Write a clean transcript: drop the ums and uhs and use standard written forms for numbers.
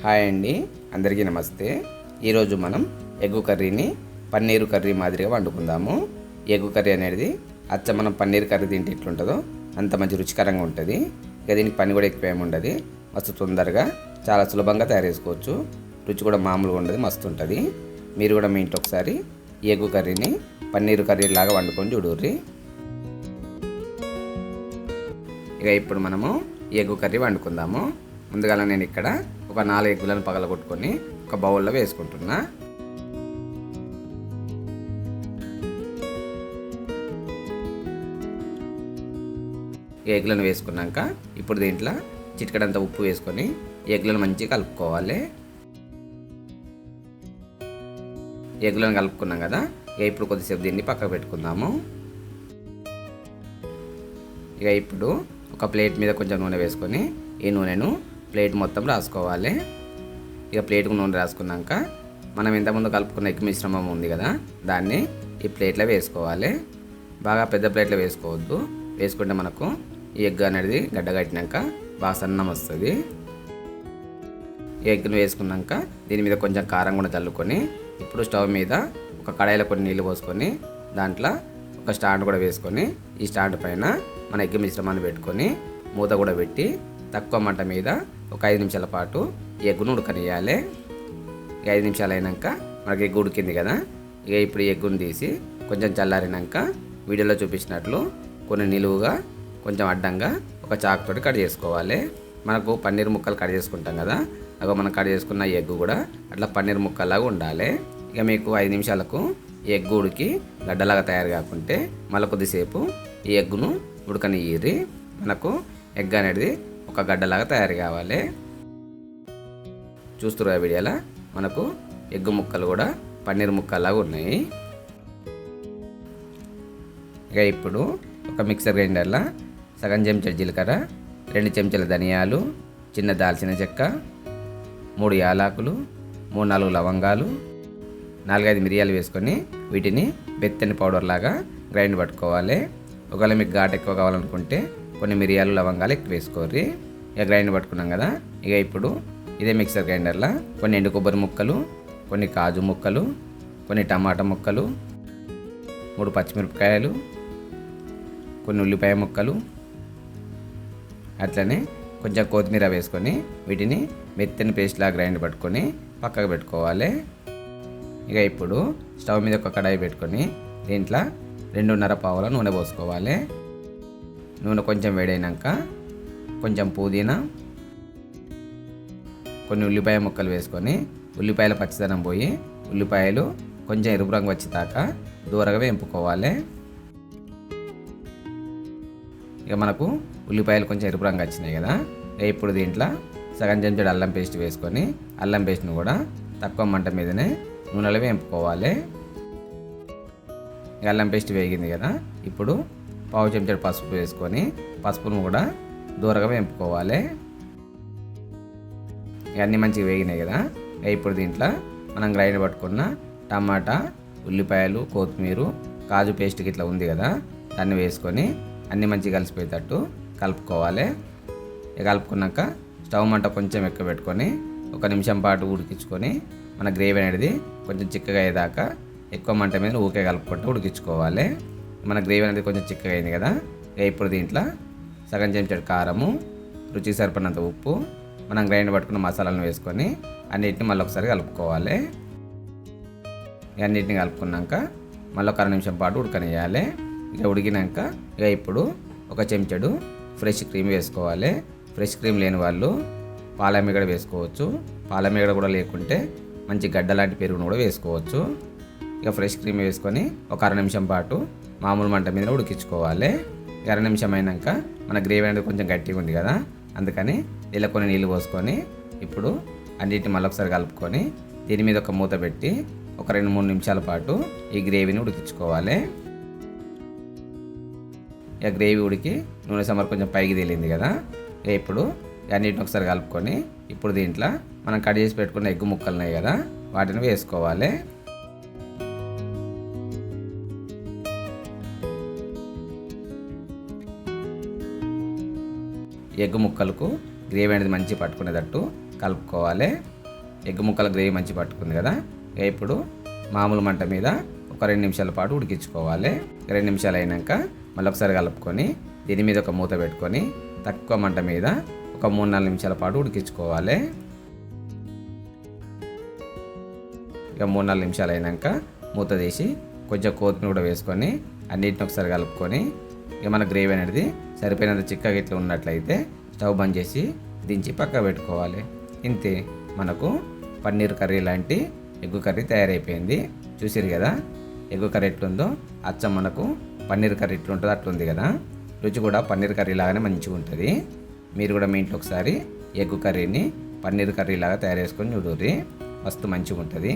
Hi అండి, అందరికీ నమస్తే. ఈరోజు మనం ఎగ్గు కర్రీని పన్నీరు కర్రీ మాదిరిగా వండుకుందాము. ఎగ్గు కర్రీ అనేది అచ్చ మనం పన్నీర్ కర్రీ తింటే ఎట్లుంటుందో అంత మంచి రుచికరంగా ఉంటుంది. ఇక దీనికి పని కూడా ఎక్కువ ఏమి ఉండదు. మస్తు తొందరగా చాలా సులభంగా తయారు చేసుకోవచ్చు. రుచి కూడా మామూలుగా ఉండదు, మస్తు ఉంటుంది. మీరు కూడా మీ ఇంట్లో ఒకసారి ఎగ్గు కర్రీని పన్నీరు కర్రీ లాగా వండుకొని చూడుర్రి. ఇక ఇప్పుడు మనము ఎగ్గు కర్రీ వండుకుందాము. ముందుగా నేను ఇక్కడ ఒక 4 ఎగ్గులను పగలగొట్టుకొని ఒక బౌల్లో వేసుకుంటున్నా. ఎగ్గులను వేసుకున్నాక ఇప్పుడు దీంట్లో చిటికెడంత ఉప్పు వేసుకొని ఎగ్గులను మంచిగా కలుపుకోవాలి. ఎగ్గులను కలుపుకున్నాం కదా, ఇప్పుడు కొద్దిసేపు దీన్ని పక్కకు పెట్టుకుందాము. ఇక ఇప్పుడు ఒక ప్లేట్ మీద కొంచెం నూనె వేసుకొని ఈ నూనెను ప్లేట్ మొత్తం రాసుకోవాలి. ఇక ప్లేట్కు నూనె రాసుకున్నాక మనం ఇంతకుముందు కలుపుకున్న ఎగ్ మిశ్రమం ఉంది కదా, దాన్ని ఈ ప్లేట్లో వేసుకోవాలి. బాగా పెద్ద ప్లేట్లో వేసుకోవద్దు, వేసుకుంటే మనకు ఈ ఎగ్ అనేది గడ్డగట్టినాక బాగా సన్నం వస్తుంది. ఈ ఎగ్ను వేసుకున్నాక దీని మీద కొంచెం కారం కూడా చల్లుకొని ఇప్పుడు స్టవ్ మీద ఒక కడాయిలో కొన్ని నీళ్ళు పోసుకొని దాంట్లో ఒక స్టాండ్ కూడా వేసుకొని ఈ స్టాండ్ పైన మన ఎగ్ మిశ్రమాన్ని పెట్టుకొని మూత కూడా పెట్టి తక్కువ మంట మీద ఒక 5 నిమిషాల పాటు ఎగ్గును ఉడకనియాలి. 5 నిమిషాలు అయినాక మనకి ఎగ్గు ఉడికింది కదా, ఇక ఇప్పుడు ఎగ్గును తీసి కొంచెం చల్లారినాక వీడియోలో చూపించినట్లు కొన్ని నిలువుగా కొంచెం అడ్డంగా ఒక చాకుతోటి కట్ చేసుకోవాలి. మనకు పన్నీర్ ముక్కలు కట్ చేసుకుంటాం కదా, అగో మనం కట్ చేసుకున్న ఎగ్గు కూడా అట్లా పన్నీర్ ముక్కలాగా ఉండాలి. ఇక మీకు 5 నిమిషాలకు ఈ ఎగ్గు ఉడికి గడ్డలాగా తయారు కాకుంటే మళ్ళీ కొద్దిసేపు ఈ ఎగ్గును ఉడకనియ్యి. మనకు ఎగ్ అనేది ఒక గడ్డలాగా తయారు కావాలి. చూస్తున్నారు వీడియోలో మనకు ఎగ్గు ముక్కలు కూడా పన్నీర్ ముక్కలాగా ఉన్నాయి. ఇక ఇప్పుడు ఒక మిక్సర్ గ్రైండర్లో సగం చెంచా జీలకర్ర, 2 చెంచాల ధనియాలు, చిన్న దాల్చిన చెక్క, 3 యాలకులు, 3-4 లవంగాలు, 4-5 మిరియాలు వేసుకొని వీటిని బెత్తని పౌడర్ లాగా గ్రైండ్ పట్టుకోవాలి. ఒకవేళ మీకు ఘాటు ఎక్కువ కావాలనుకుంటే కొన్ని మిరియాలు లవంగాలు ఎక్కువ వేసుకోర్రి. ఇక గ్రైండ్ పట్టుకున్నాం కదా, ఇక ఇప్పుడు ఇదే మిక్సర్ గ్రైండర్లో కొన్ని ఎండు కొబ్బరి ముక్కలు, కొన్ని కాజు ముక్కలు, కొన్ని టమాటా ముక్కలు, 3 పచ్చిమిరపకాయలు, కొన్ని ఉల్లిపాయ ముక్కలు, అట్లనే కొంచెం కొత్తిమీర వేసుకొని వీటిని మెత్తని పేస్ట్లా గ్రైండ్ పట్టుకొని పక్కకు పెట్టుకోవాలి. ఇక ఇప్పుడు స్టవ్ మీద ఒక కడాయి పెట్టుకొని దీంట్లో 2.5 పావుల నూనె పోసుకోవాలి. నూనె కొంచెం వేడైనాక కొంచెం పుదీనా, కొన్ని ఉల్లిపాయ ముక్కలు వేసుకొని ఉల్లిపాయల పచ్చిదనం పోయి ఉల్లిపాయలు కొంచెం ఎరుపు రంగు వచ్చేదాకా దూరగా వేంపుకోవాలి. ఇక మనకు ఉల్లిపాయలు కొంచెం ఎరుపు రంగు వచ్చినాయి కదా, ఇప్పుడు దీంట్లో సగం చెంచాడు అల్లం పేస్ట్ వేసుకొని అల్లం పేస్ట్ని కూడా తక్కువ మంట మీదనే నూనెలో వేంపుకోవాలి. అల్లం పేస్ట్ వేగింది కదా, ఇప్పుడు పావు చెంచాడు పసుపు వేసుకొని పసుపును కూడా దూరగా వేంపుకోవాలి. ఇవన్నీ మంచిగా వేగినాయి కదా, ఇప్పుడు దీంట్లో మనం గ్రైండ్ పట్టుకున్న టమాటా, ఉల్లిపాయలు, కొత్తిమీర, కాజు పేస్ట్ ఇట్లా ఉంది కదా, దాన్ని వేసుకొని అన్నీ మంచిగా కలిసిపోయేటట్టు కలుపుకోవాలి. కలుపుకున్నాక స్టవ్ మంట కొంచెం ఎక్కువ పెట్టుకొని 1 నిమిషం పాటు ఉడికించుకొని మన గ్రేవీ అనేది కొంచెం చిక్కగా అయ్యేదాకా ఎక్కువ మంట మీద ఊకే కలుపుకుంటూ ఉడికించుకోవాలి. మన గ్రేవీ అనేది కొంచెం చిక్కగా అయింది కదా, ఇప్పుడు దీంట్లో సగం చెంచాడు కారము, రుచికి సరిపడినంత ఉప్పు, మనం గ్రైండ్ పట్టుకున్న మసాలాలను వేసుకొని అన్నిటిని మళ్ళీ ఒకసారి కలుపుకోవాలి. అన్నిటిని కలుపుకున్నాక మళ్ళీ ఒక 1 నిమిషం పాటు ఉడకనియాలి. ఇక ఉడికినాక ఇప్పుడు ఒక చెంచాడు ఫ్రెష్ క్రీమ్ వేసుకోవాలి. ఫ్రెష్ క్రీమ్ లేని వాళ్ళు పాలమీగడ వేసుకోవచ్చు. పాలమీగడ కూడా లేకుంటే మంచి గడ్డ లాంటి పెరుగును కూడా వేసుకోవచ్చు. ఇక ఫ్రెష్ క్రీమ్ వేసుకొని ఒక 1/2 నిమిషం పాటు మామూలు మంట మీద ఉడికించుకోవాలి. 1/2 నిమిషం అయినాక మన గ్రేవీ అనేది కొంచెం గట్టిగా ఉంది కదా, అందుకని ఇలా కొన్ని నీళ్ళు పోసుకొని ఇప్పుడు అన్నిటిని మళ్ళీ ఒకసారి కలుపుకొని దీని మీద ఒక మూత పెట్టి ఒక 2-3 నిమిషాల పాటు ఈ గ్రేవీని ఉడికించుకోవాలి. ఇక గ్రేవీ ఉడికి నూనె సమర్ కొంచెం పైకి తేలింది కదా, ఇప్పుడు అన్నిటిని ఒకసారి కలుపుకొని ఇప్పుడు దీంట్లో మనం కట్ చేసి పెట్టుకున్న ఎగ్గు ముక్కలు ఉన్నాయి కదా, వాటిని వేసుకోవాలి. ఎగ్ ముక్కలకు గ్రేవీ అనేది మంచి పట్టుకునేటట్టు కలుపుకోవాలి. ఎగ్ ముక్కల గ్రేవీ మంచి పట్టుకుంది కదా. ఇక ఇప్పుడు మామూలు మంట మీద ఒక 2 నిమిషాల పాటు ఉడికించుకోవాలి. 2 నిమిషాలు అయినాక మళ్ళీ ఒకసారి కలుపుకొని దీని మీద ఒక మూత పెట్టుకొని తక్కువ మంట మీద ఒక 3-4 నిమిషాల పాటు ఉడికించుకోవాలి. ఇక 3-4 నిమిషాలు అయినాక మూత తీసి కొంచెం కొత్తిమీర కూడా వేసుకొని అన్నిటిని ఒకసారి కలుపుకొని ఇక మన గ్రేవీ అనేది సరిపోయినంత చిక్కగా ఇట్లా ఉన్నట్లయితే స్టవ్ బంద్ చేసి దించి పక్క పెట్టుకోవాలి. ఇంతే, మనకు పన్నీర్ కర్రీ లాంటి ఎగ్ కర్రీ తయారైపోయింది. చూసిరు కదా ఎగ్ కర్రీ ఎట్లుందో, అచ్చం మనకు పన్నీర్ కర్రీ ఎట్లుంటుందో అట్లుంది కదా. రుచి కూడా పన్నీర్ కర్రీ లాగానే మంచిగా ఉంటుంది. మీరు కూడా మీ ఇంట్లో ఒకసారి ఎగ్ కర్రీని పన్నీర్ కర్రీ లాగా తయారు చేసుకొని చూడుర్రి, మస్తు మంచిగా ఉంటుంది.